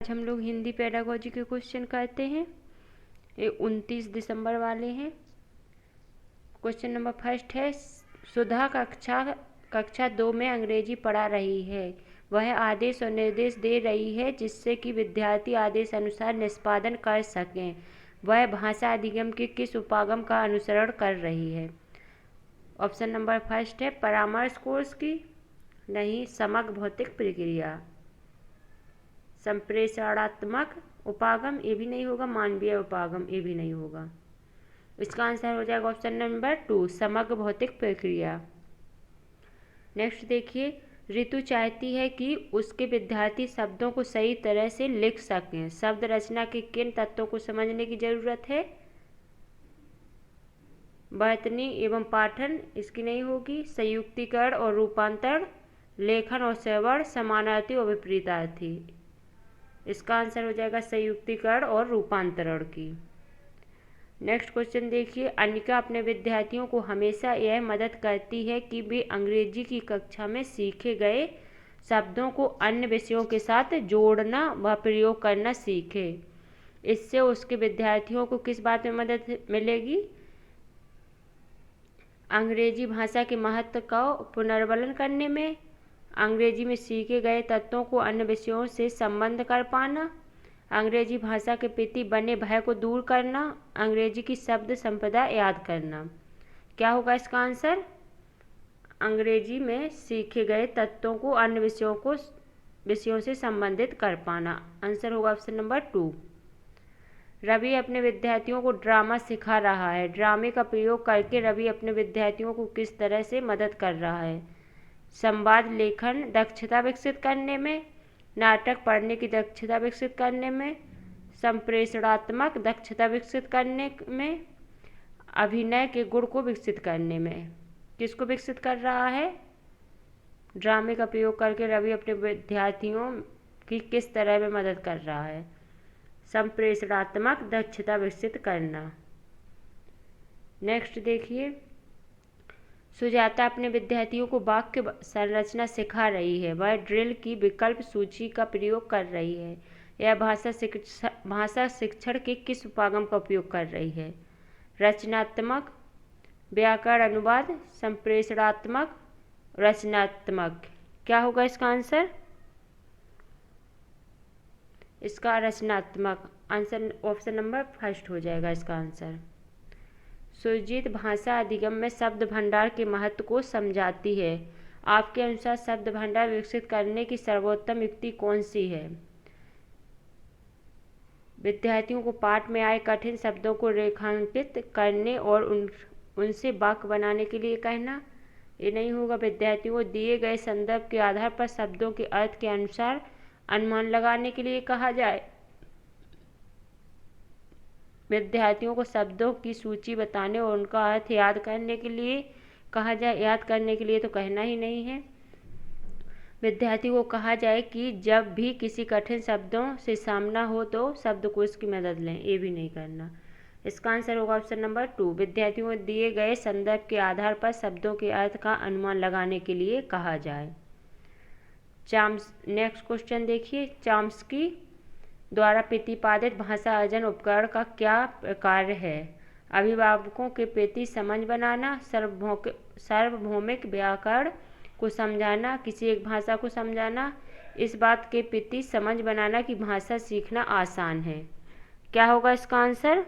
हम लोग हिंदी पेडागोजी के क्वेश्चन करते हैं। ये 29 दिसंबर वाले हैं। क्वेश्चन नंबर फर्स्ट है, सुधा कक्षा 2 में अंग्रेजी पढ़ा रही है। वह आदेश और निर्देश दे रही है जिससे कि विद्यार्थी आदेश अनुसार निष्पादन कर सकें। वह भाषा अधिगम के किस उपागम का अनुसरण कर रही है? ऑप्शन नंबर फर्स्ट है परामर्श कोर्स की, नहीं, समग्र भौतिक प्रक्रिया, संप्रेषणात्मक उपागम, ये भी नहीं होगा, मानवीय उपागम, ये भी नहीं होगा। इसका आंसर हो जाएगा ऑप्शन नंबर 2, समग्र भौतिक प्रक्रिया। नेक्स्ट देखिए, ऋतु चाहती है कि उसके विद्यार्थी शब्दों को सही तरह से लिख सकें। शब्द रचना के किन तत्वों को समझने की जरूरत है? वर्तनी एवं पाठन, इसकी नहीं होगी। संयुक्तिकरण और रूपांतरण, लेखन और श्रवण, समानार्थी और विपरीतार्थी। इसका आंसर हो जाएगा संयुक्तिकरण और रूपांतरण की। नेक्स्ट क्वेश्चन देखिए, अनिका अपने विद्यार्थियों को हमेशा यह मदद करती है कि वे अंग्रेजी की कक्षा में सीखे गए शब्दों को अन्य विषयों के साथ जोड़ना व प्रयोग करना सीखे। इससे उसके विद्यार्थियों को किस बात में मदद मिलेगी? अंग्रेजी भाषा के महत्व का पुनर्वलन करने में, अंग्रेजी में सीखे गए तत्वों को अन्य विषयों से संबंध कर पाना, अंग्रेजी भाषा के प्रति बने भय को दूर करना, अंग्रेजी की शब्द संपदा याद करना। क्या होगा इसका आंसर? अंग्रेजी में सीखे गए तत्वों को अन्य विषयों से संबंधित कर पाना। आंसर होगा ऑप्शन नंबर 2। रवि अपने विद्यार्थियों को ड्रामा सिखा रहा है। ड्रामे का प्रयोग करके रवि अपने विद्यार्थियों को किस तरह से मदद कर रहा है? संवाद लेखन दक्षता विकसित करने में, नाटक पढ़ने की दक्षता विकसित करने में, संप्रेषणात्मक दक्षता विकसित करने में, अभिनय के गुण को विकसित करने में। किसको विकसित कर रहा है? ड्रामे का प्रयोग करके रवि अपने विद्यार्थियों की किस तरह में मदद कर रहा है? संप्रेषणात्मक दक्षता विकसित करना। नेक्स्ट देखिए, सुजाता अपने विद्यार्थियों को वाक्य संरचना सिखा रही है। वह ड्रिल की विकल्प सूची का प्रयोग कर रही है। यह भाषा शिक्षण के किस उपागम का उपयोग कर रही है? रचनात्मक, व्याकरण अनुवाद, संप्रेषणात्मक, रचनात्मक। क्या होगा इसका आंसर? इसका रचनात्मक आंसर ऑप्शन नंबर फर्स्ट हो जाएगा इसका आंसर। सुरजीत भाषा अधिगम में शब्द भंडार के महत्व को समझाती है। आपके अनुसार शब्द भंडार विकसित करने की सर्वोत्तम युक्ति कौन सी है? विद्यार्थियों को पाठ में आए कठिन शब्दों को रेखांकित करने और उनसे वाक्य बनाने के लिए कहना, ये नहीं होगा। विद्यार्थियों को दिए गए संदर्भ के आधार पर शब्दों के अर्थ के अनुसार अनुमान लगाने के लिए कहा जाए। विद्यार्थियों को शब्दों की सूची बताने और उनका अर्थ याद करने के लिए कहा जाए। याद करने के लिए तो कहना ही नहीं है। विद्यार्थियों को कहा जाए कि जब भी किसी कठिन शब्दों से सामना हो तो शब्दकोश की मदद लें, ये भी नहीं करना। इसका आंसर होगा ऑप्शन नंबर 2। विद्यार्थियों को दिए गए संदर्भ के आधार पर शब्दों के अर्थ का अनुमान लगाने के लिए कहा जाए। नेक्स्ट क्वेश्चन देखिए, चॉम्स्की द्वारा प्रतिपादित भाषा अर्जन उपकरण का क्या कार्य है? अभिभावकों के प्रति समझ बनाना, सार्वभौमिक व्याकरण को समझाना, किसी एक भाषा को समझाना, इस बात के प्रति समझ बनाना कि भाषा सीखना आसान है। क्या होगा इसका आंसर?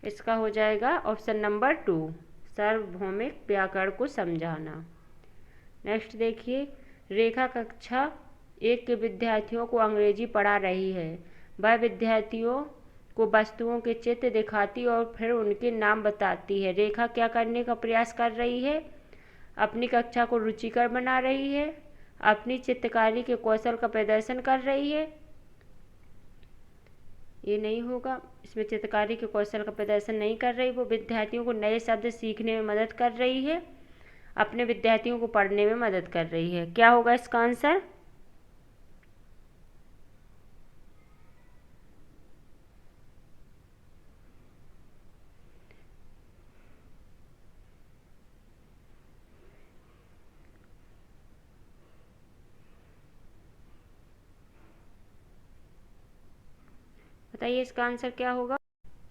इसका हो जाएगा ऑप्शन नंबर 2, सार्वभौमिक व्याकरण को समझाना। नेक्स्ट देखिए, रेखा कक्षा 1 के विद्यार्थियों को अंग्रेजी पढ़ा रही है। वह विद्यार्थियों को वस्तुओं के चित्र दिखाती और फिर उनके नाम बताती है। रेखा क्या करने का प्रयास कर रही है? अपनी कक्षा को रुचिकर बना रही है, अपनी चित्रकारी के कौशल का प्रदर्शन कर रही है। ये नहीं होगा, इसमें चित्रकारी के कौशल का प्रदर्शन नहीं कर रही। वो विद्यार्थियों को नए शब्द सीखने में मदद कर रही है, अपने विद्यार्थियों को पढ़ने में मदद कर रही है। क्या होगा इसका आंसर? बताइए इसका आंसर क्या होगा।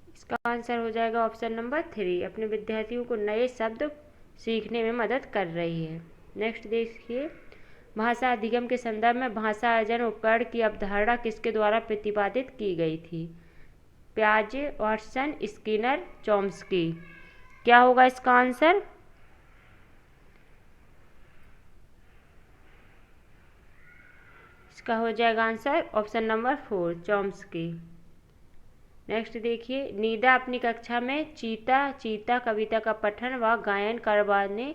इसका आंसर हो जाएगा ऑप्शन नंबर 3, अपने विद्यार्थियों को नए शब्द सीखने में मदद कर रही है। नेक्स्ट देखिए, भाषा अधिगम के संदर्भ में भाषा अर्जन उपकरण की अवधारणा किसके द्वारा प्रतिपादित की गई थी। प्याजे, वाटसन, स्किनर, चॉम्स्की। क्या होगा इसका आंसर। इसका हो जाएगा answer option number 4, Chomsky. Next देखिए, नीदा अपनी कक्षा में चीता चीता कविता का पठन व गायन करवाने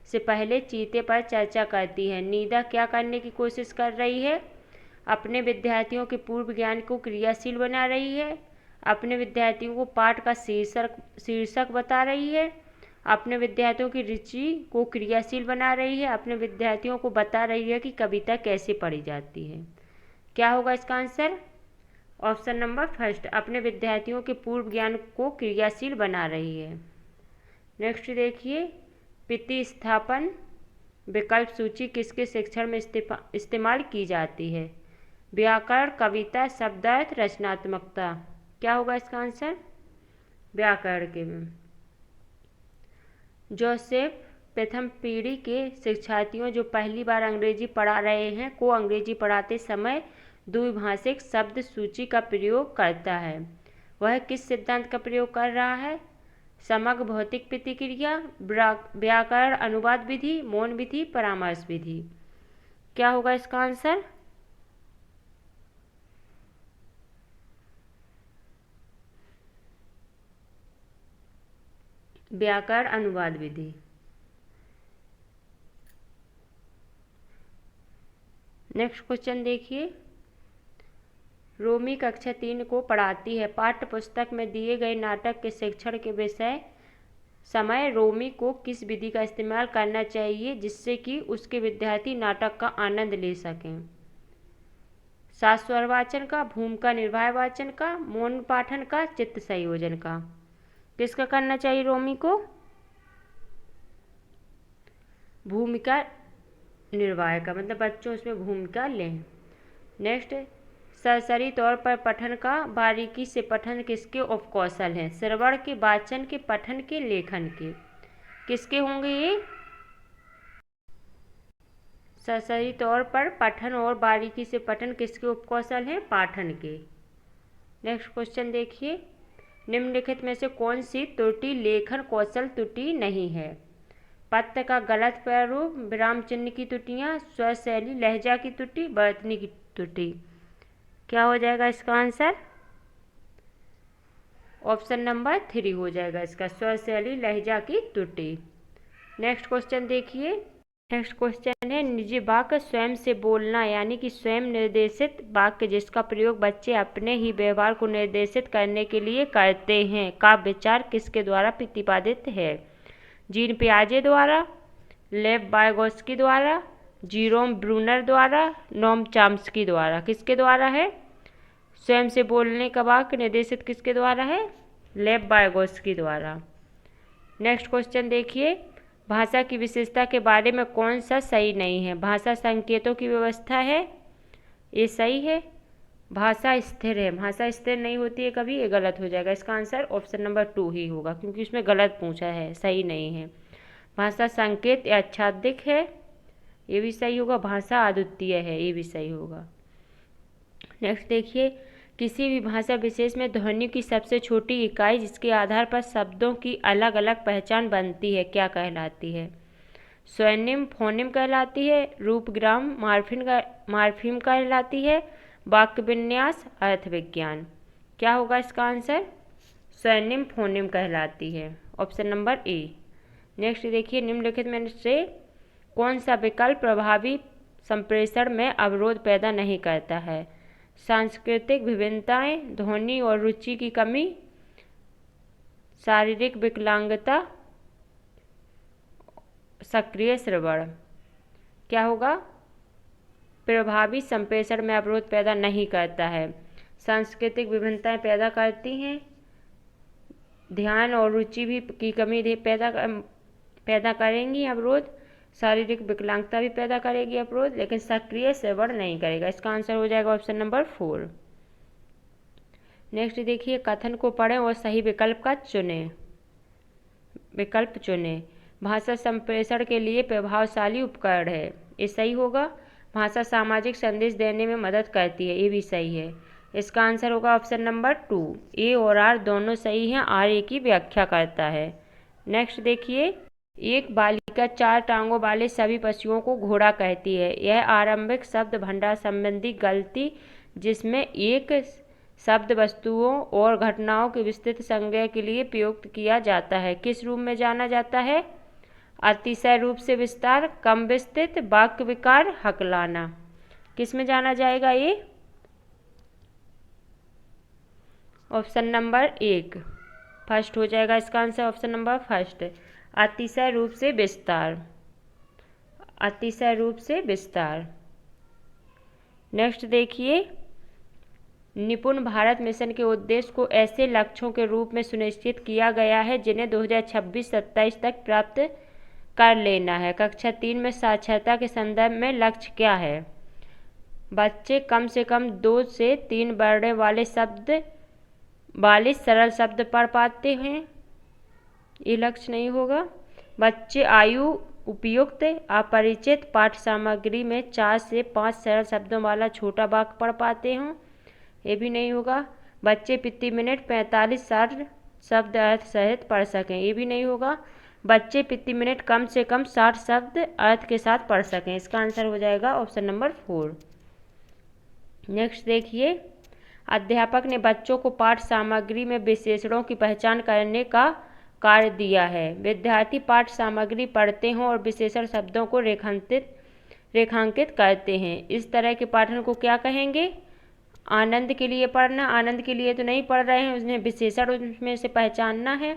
से पहले चीते पर चर्चा करती है। नीदा क्या करने की कोशिश कर रही है। अपने विद्यार्थियों के पूर्व ज्ञान को क्रियाशील बना रही है, अपने विद्यार्थियों को पाठ का शीर्षक बता रही है, अपने विद्यार्थियों की रुचि को क्रियाशील बना रही है, अपने विद्यार्थियों को बता रही है कि कविता कैसे पढ़ी जाती है। क्या होगा इसका आंसर। ऑप्शन नंबर फर्स्ट, अपने विद्यार्थियों के पूर्व ज्ञान को क्रियाशील बना रही है। नेक्स्ट देखिए, प्रतिस्थापन विकल्प सूची किसके शिक्षण में इस्तेमाल की जाती है। व्याकरण, कविता, शब्दार्थ, रचनात्मकता। क्या होगा इसका आंसर। व्याकरण के में। जोसेफ प्रथम पीढ़ी के शिक्षार्थियों जो पहली बार अंग्रेजी पढ़ा रहे हैं को अंग्रेजी पढ़ाते समय द्विभाषिक शब्द सूची का प्रयोग करता है। वह किस सिद्धांत का प्रयोग कर रहा है। समग्र भौतिक प्रतिक्रिया, व्याकरण अनुवाद विधि, मौन विधि, परामर्श विधि। क्या होगा इसका आंसर। व्याकरण अनुवाद विधि। नेक्स्ट क्वेश्चन देखिए, रोमी कक्षा 3 को पढ़ाती है। पाठ्य पुस्तक में दिए गए नाटक के शिक्षण के विषय समय रोमी को किस विधि का इस्तेमाल करना चाहिए जिससे कि उसके विद्यार्थी नाटक का आनंद ले सकें। शास्वर वाचन का, भूमिका निर्वाह वाचन का, मौन पाठन का, चित्त संयोजन का। किसका करना चाहिए रोमी को। भूमिका निर्वाह का, मतलब बच्चों उसमें भूमिका लें। नेक्स्ट, सरसरी तौर पर पठन का, बारीकी से पठन किसके उपकौशल हैं। श्रवण के, वाचन के, पठन के, लेखन के। किसके होंगे ये। सरसरी तौर पर पठन और बारीकी से पठन किसके उपकौशल हैं। पाठन के। नेक्स्ट क्वेश्चन देखिए, निम्नलिखित में से कौन सी त्रुटि लेखन कौशल त्रुटि नहीं है। पत्र का गलत प्रारूप, विराम चिन्ह की त्रुटियां, स्वर शैली लहजा की त्रुटि, वर्तनी की त्रुटि। क्या हो जाएगा इसका आंसर। ऑप्शन नंबर 3 हो जाएगा इसका, स्वर शैली लहजा की त्रुटि। नेक्स्ट क्वेश्चन देखिए, नेक्स्ट क्वेश्चन है निजी वाक्य स्वयं से बोलना यानी कि स्वयं निर्देशित वाक्य जिसका प्रयोग बच्चे अपने ही व्यवहार को निर्देशित करने के लिए करते हैं का विचार किसके द्वारा प्रतिपादित है। जीन पियाजे द्वारा, लेव वाइगोत्स्की द्वारा, जीरोम ब्रूनर द्वारा, नोम चॉम्स्की द्वारा। किसके द्वारा है। स्वयं से बोलने का वाक्य निर्देशित किसके द्वारा है। लेव वाइगोत्स्की द्वारा। नेक्स्ट क्वेश्चन देखिए, भाषा की विशेषता के बारे में कौन सा सही नहीं है। भाषा संकेतों की व्यवस्था है, ये सही है। भाषा स्थिर है, भाषा स्थिर नहीं होती है कभी, ये गलत हो जाएगा। इसका आंसर ऑप्शन नंबर 2 ही होगा क्योंकि उसमें गलत पूछा है, सही नहीं है। भाषा संकेत या आच्छादित है, ये भी सही होगा। भाषा अद्वितीय है, ये भी सही होगा। नेक्स्ट देखिए, किसी भी भाषा विशेष में ध्वनि की सबसे छोटी इकाई जिसके आधार पर शब्दों की अलग अलग पहचान बनती है क्या कहलाती है। स्वनिम फोनिम कहलाती है, रूपग्राम मार्फिम कहलाती है, वाक्य विन्यास, अर्थ विज्ञान। क्या होगा इसका आंसर। स्वनिम फोनिम कहलाती है, ऑप्शन नंबर ए। नेक्स्ट देखिए, निम्नलिखित में से कौन सा विकल्प प्रभावी संप्रेषण में अवरोध पैदा नहीं करता है। सांस्कृतिक विभिन्नताएं, ध्वनि और रुचि की कमी, शारीरिक विकलांगता, सक्रिय श्रवण। क्या होगा। प्रभावी संप्रेषण में अवरोध पैदा नहीं करता है। सांस्कृतिक विभिन्नताएं पैदा करती हैं, ध्यान और रुचि भी की कमी पैदा करेंगी अवरोध, शारीरिक विकलांगता भी पैदा करेगी अवरोध, लेकिन सक्रिय श्रवण नहीं करेगा। इसका आंसर हो जाएगा ऑप्शन नंबर 4। नेक्स्ट देखिए, कथन को पढ़ें और सही विकल्प चुनें। भाषा संप्रेषण के लिए प्रभावशाली उपकरण है, ये सही होगा। भाषा सामाजिक संदेश देने में मदद करती है, ये भी सही है। इसका आंसर होगा ऑप्शन नंबर 2। ए और आर दोनों सही हैं, आर ए की व्याख्या करता है। नेक्स्ट देखिए, एक बालिका 4 टांगों वाले सभी पशुओं को घोड़ा कहती है। यह आरंभिक शब्द भंडार संबंधी गलती, जिसमें एक शब्द वस्तुओं और घटनाओं के विस्तृत संज्ञा के लिए प्रयुक्त किया जाता है, किस रूप में जाना जाता है? अतिशय रूप से विस्तार, कम विस्तृत, वाक्य विकार, हकलाना। किस में जाना जाएगा ये? ऑप्शन नंबर 1 फर्स्ट हो जाएगा इसका आंसर, ऑप्शन नंबर फर्स्ट, अतिशय रूप से विस्तार। अतिशय रूप से विस्तार। नेक्स्ट देखिए, निपुण भारत मिशन के उद्देश्य को ऐसे लक्ष्यों के रूप में सुनिश्चित किया गया है जिन्हें 2026-27 तक प्राप्त कर लेना है। कक्षा 3 में साक्षरता के संदर्भ में लक्ष्य क्या है? बच्चे कम से कम 2 से 3 वर्णों वाले सरल शब्द पढ़ पाते हैं, ये लक्ष्य नहीं होगा। बच्चे आयु उपयुक्त अपरिचित पाठ्य सामग्री में 4 से 5 सरल शब्दों वाला छोटा वाक्य पढ़ पाते हों, ये भी नहीं होगा। बच्चे प्रति मिनट 45-60 शब्द अर्थ सहित पढ़ सकें, ये भी नहीं होगा। बच्चे प्रति मिनट कम से कम 60 शब्द अर्थ के साथ पढ़ सकें, इसका आंसर हो जाएगा ऑप्शन नंबर 4। नेक्स्ट देखिए, अध्यापक ने बच्चों को पाठ सामग्री में विशेषणों की पहचान करने का कार्य दिया है। विद्यार्थी पाठ सामग्री पढ़ते हों और विशेषण शब्दों को रेखांकित करते हैं, इस तरह के पाठन को क्या कहेंगे? आनंद के लिए पढ़ना। आनंद के लिए तो नहीं पढ़ रहे हैं, उसने विशेषण उसमें से पहचानना है।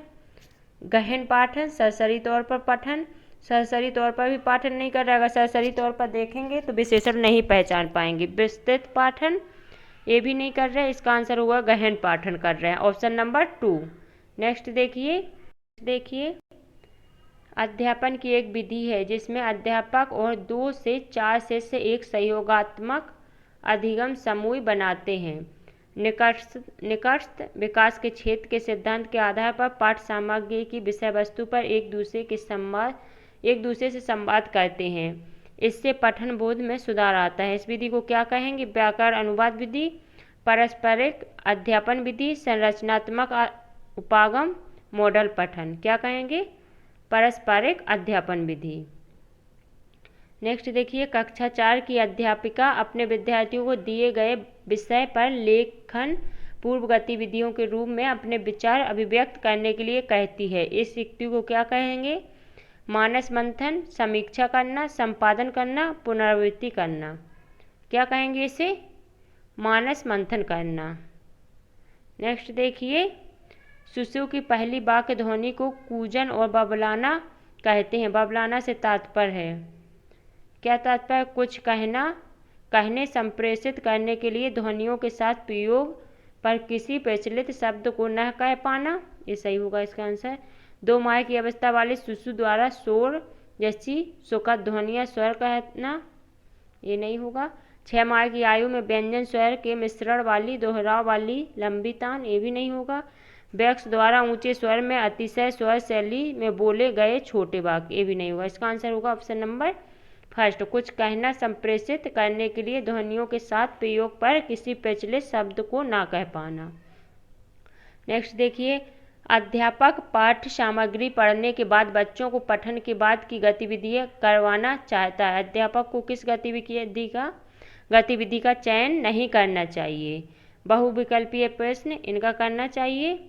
गहन पाठन, सरसरी तौर पर पठन, सरसरी तौर पर भी पाठन नहीं कर रहा है, अगर सरसरी तौर पर देखेंगे तो विशेषण नहीं पहचान पाएंगे। विस्तृत पाठन, ये भी नहीं कर रहे, इसका आंसर हुआ गहन पाठन कर रहे हैं, ऑप्शन नंबर 2। नेक्स्ट देखिए, अध्यापन की एक विधि है जिसमें अध्यापक और 2 से 4 शिष्य एक सहयोगात्मक अधिगम समूह बनाते हैं। निकटस्थ विकास के क्षेत्र के सिद्धांत के आधार पर पाठ्य सामग्री की विषय वस्तु पर एक दूसरे से संवाद करते हैं, इससे पठन बोध में सुधार आता है। इस विधि को क्या कहेंगे? व्याकरण अनुवाद विधि, पारस्परिक अध्यापन विधि, संरचनात्मक उपागम, मॉडल पठन। क्या कहेंगे? पारस्परिक अध्यापन विधि। नेक्स्ट देखिए, कक्षा 4 की अध्यापिका अपने विद्यार्थियों को दिए गए विषय पर लेखन पूर्व गतिविधियों के रूप में अपने विचार अभिव्यक्त करने के लिए कहती है। इस युक्ति को क्या कहेंगे? मानस मंथन, समीक्षा करना, संपादन करना, पुनरावृत्ति करना। क्या कहेंगे इसे? मानस मंथन करना। नेक्स्ट देखिए, सुसु की पहली वाक्य ध्वनि को कूजन और बबलाना कहते हैं। बबलाना से तात्पर्य है, क्या तात्पर्य? कुछ कहने संप्रेषित करने के लिए ध्वनियों के साथ प्रयोग पर किसी प्रचलित शब्द को न कह पाना, ये सही होगा इसका आंसर। 2 माह की अवस्था वाले शिशु द्वारा शोर जैसी सुखद ध्वनियाँ स्वर कहना, ये नहीं होगा। 6 माह की आयु में व्यंजन स्वर के मिश्रण वाली दोहराव वाली लंबी तान, ये भी नहीं होगा। वैक्स द्वारा ऊंचे स्वर में अतिशय स्वर शैली में बोले गए छोटे वाक्य, ये भी नहीं होगा। इसका आंसर होगा ऑप्शन नंबर फर्स्ट, कुछ कहना संप्रेषित करने के लिए ध्वनियों के साथ प्रयोग पर किसी प्रचलित शब्द को ना कह पाना। नेक्स्ट देखिए, अध्यापक पाठ्य सामग्री पढ़ने के बाद बच्चों को पठन के बाद की गतिविधियाँ करवाना चाहता है। अध्यापक को किस गतिविधि का चयन नहीं करना चाहिए? बहुविकल्पीय प्रश्न, इनका करना चाहिए।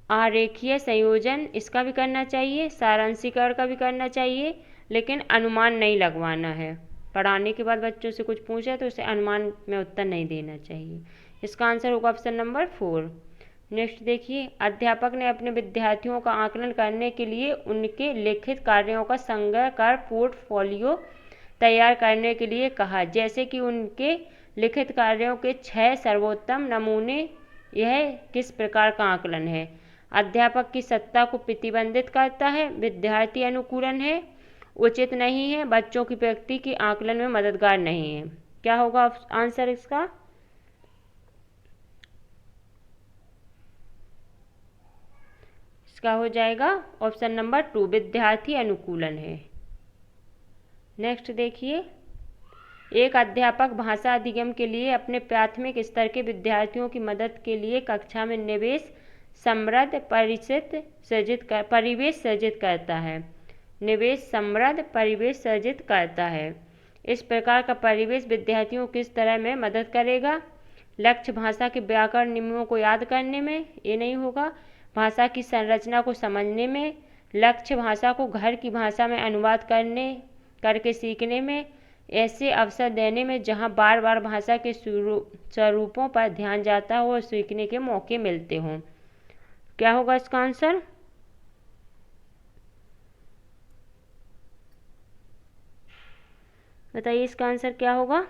आरेखीय संयोजन, इसका भी करना चाहिए। सारांशीकरण का भी करना चाहिए, लेकिन अनुमान नहीं लगवाना है। पढ़ाने के बाद बच्चों से कुछ पूछे तो उसे अनुमान में उत्तर नहीं देना चाहिए। इसका आंसर होगा ऑप्शन नंबर 4। नेक्स्ट देखिए, अध्यापक ने अपने विद्यार्थियों का आकलन करने के लिए उनके लिखित कार्यों का संग्रह कर पोर्टफोलियो तैयार करने के लिए कहा, जैसे कि उनके लिखित कार्यों के 6 सर्वोत्तम नमूने। यह किस प्रकार का आकलन है? अध्यापक की सत्ता को प्रतिबंधित करता है, विद्यार्थी अनुकूलन है, उचित नहीं है, बच्चों की प्रगति के आकलन में मददगार नहीं है। क्या होगा आंसर इसका? इसका हो जाएगा ऑप्शन नंबर 2, विद्यार्थी अनुकूलन है। नेक्स्ट देखिए, एक अध्यापक भाषा अधिगम के लिए अपने प्राथमिक स्तर के विद्यार्थियों की मदद के लिए कक्षा में निवेश समृद्ध परिवेश सृजित करता है। निवेश समृद्ध परिवेश सृजित करता है। इस प्रकार का परिवेश विद्यार्थियों को किस तरह में मदद करेगा? लक्ष्य भाषा के व्याकरण नियमों को याद करने में, ये नहीं होगा। भाषा की संरचना को समझने में, लक्ष्य भाषा को घर की भाषा में अनुवाद करके सीखने में, ऐसे अवसर देने में जहां बार बार भाषा के स्वरूपों पर ध्यान जाता हो और सीखने के मौके मिलते हों। क्या होगा इसका आंसर? बताइए इसका आंसर क्या होगा?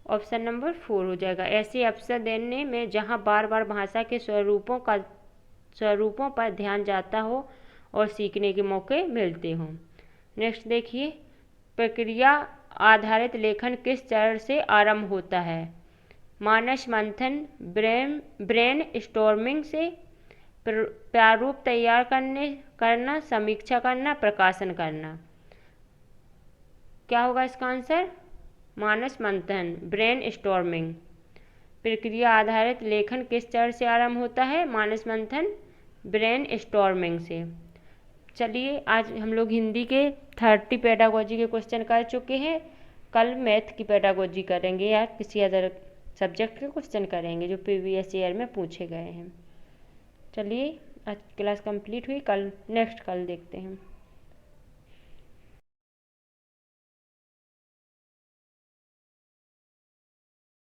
ऑप्शन नंबर 4 हो जाएगा। ऐसे अवसर देने में जहां बार बार भाषा के स्वरूपों पर ध्यान जाता हो और सीखने के मौके मिलते हों। नेक्स्ट देखिए, प्रक्रिया आधारित लेखन किस चरण से आरंभ होता है? मानस मंथन, ब्रेन स्टॉर्मिंग से, प्रारूप तैयार करना, समीक्षा करना, प्रकाशन करना। क्या होगा इसका आंसर? मानस मंथन, ब्रेन स्टॉर्मिंग। प्रक्रिया आधारित लेखन किस चरण से आरंभ होता है? मानस मंथन, ब्रेन स्टॉर्मिंग से। चलिए, आज हम लोग हिंदी के 30 पेडागोजी के क्वेश्चन कर चुके हैं। कल मैथ की पेडागोजी करेंगे या किसी अदर सब्जेक्ट के क्वेश्चन करेंगे जो प्रीवियस ईयर में पूछे गए हैं। चलिए, आज क्लास कंप्लीट हुई। कल देखते हैं।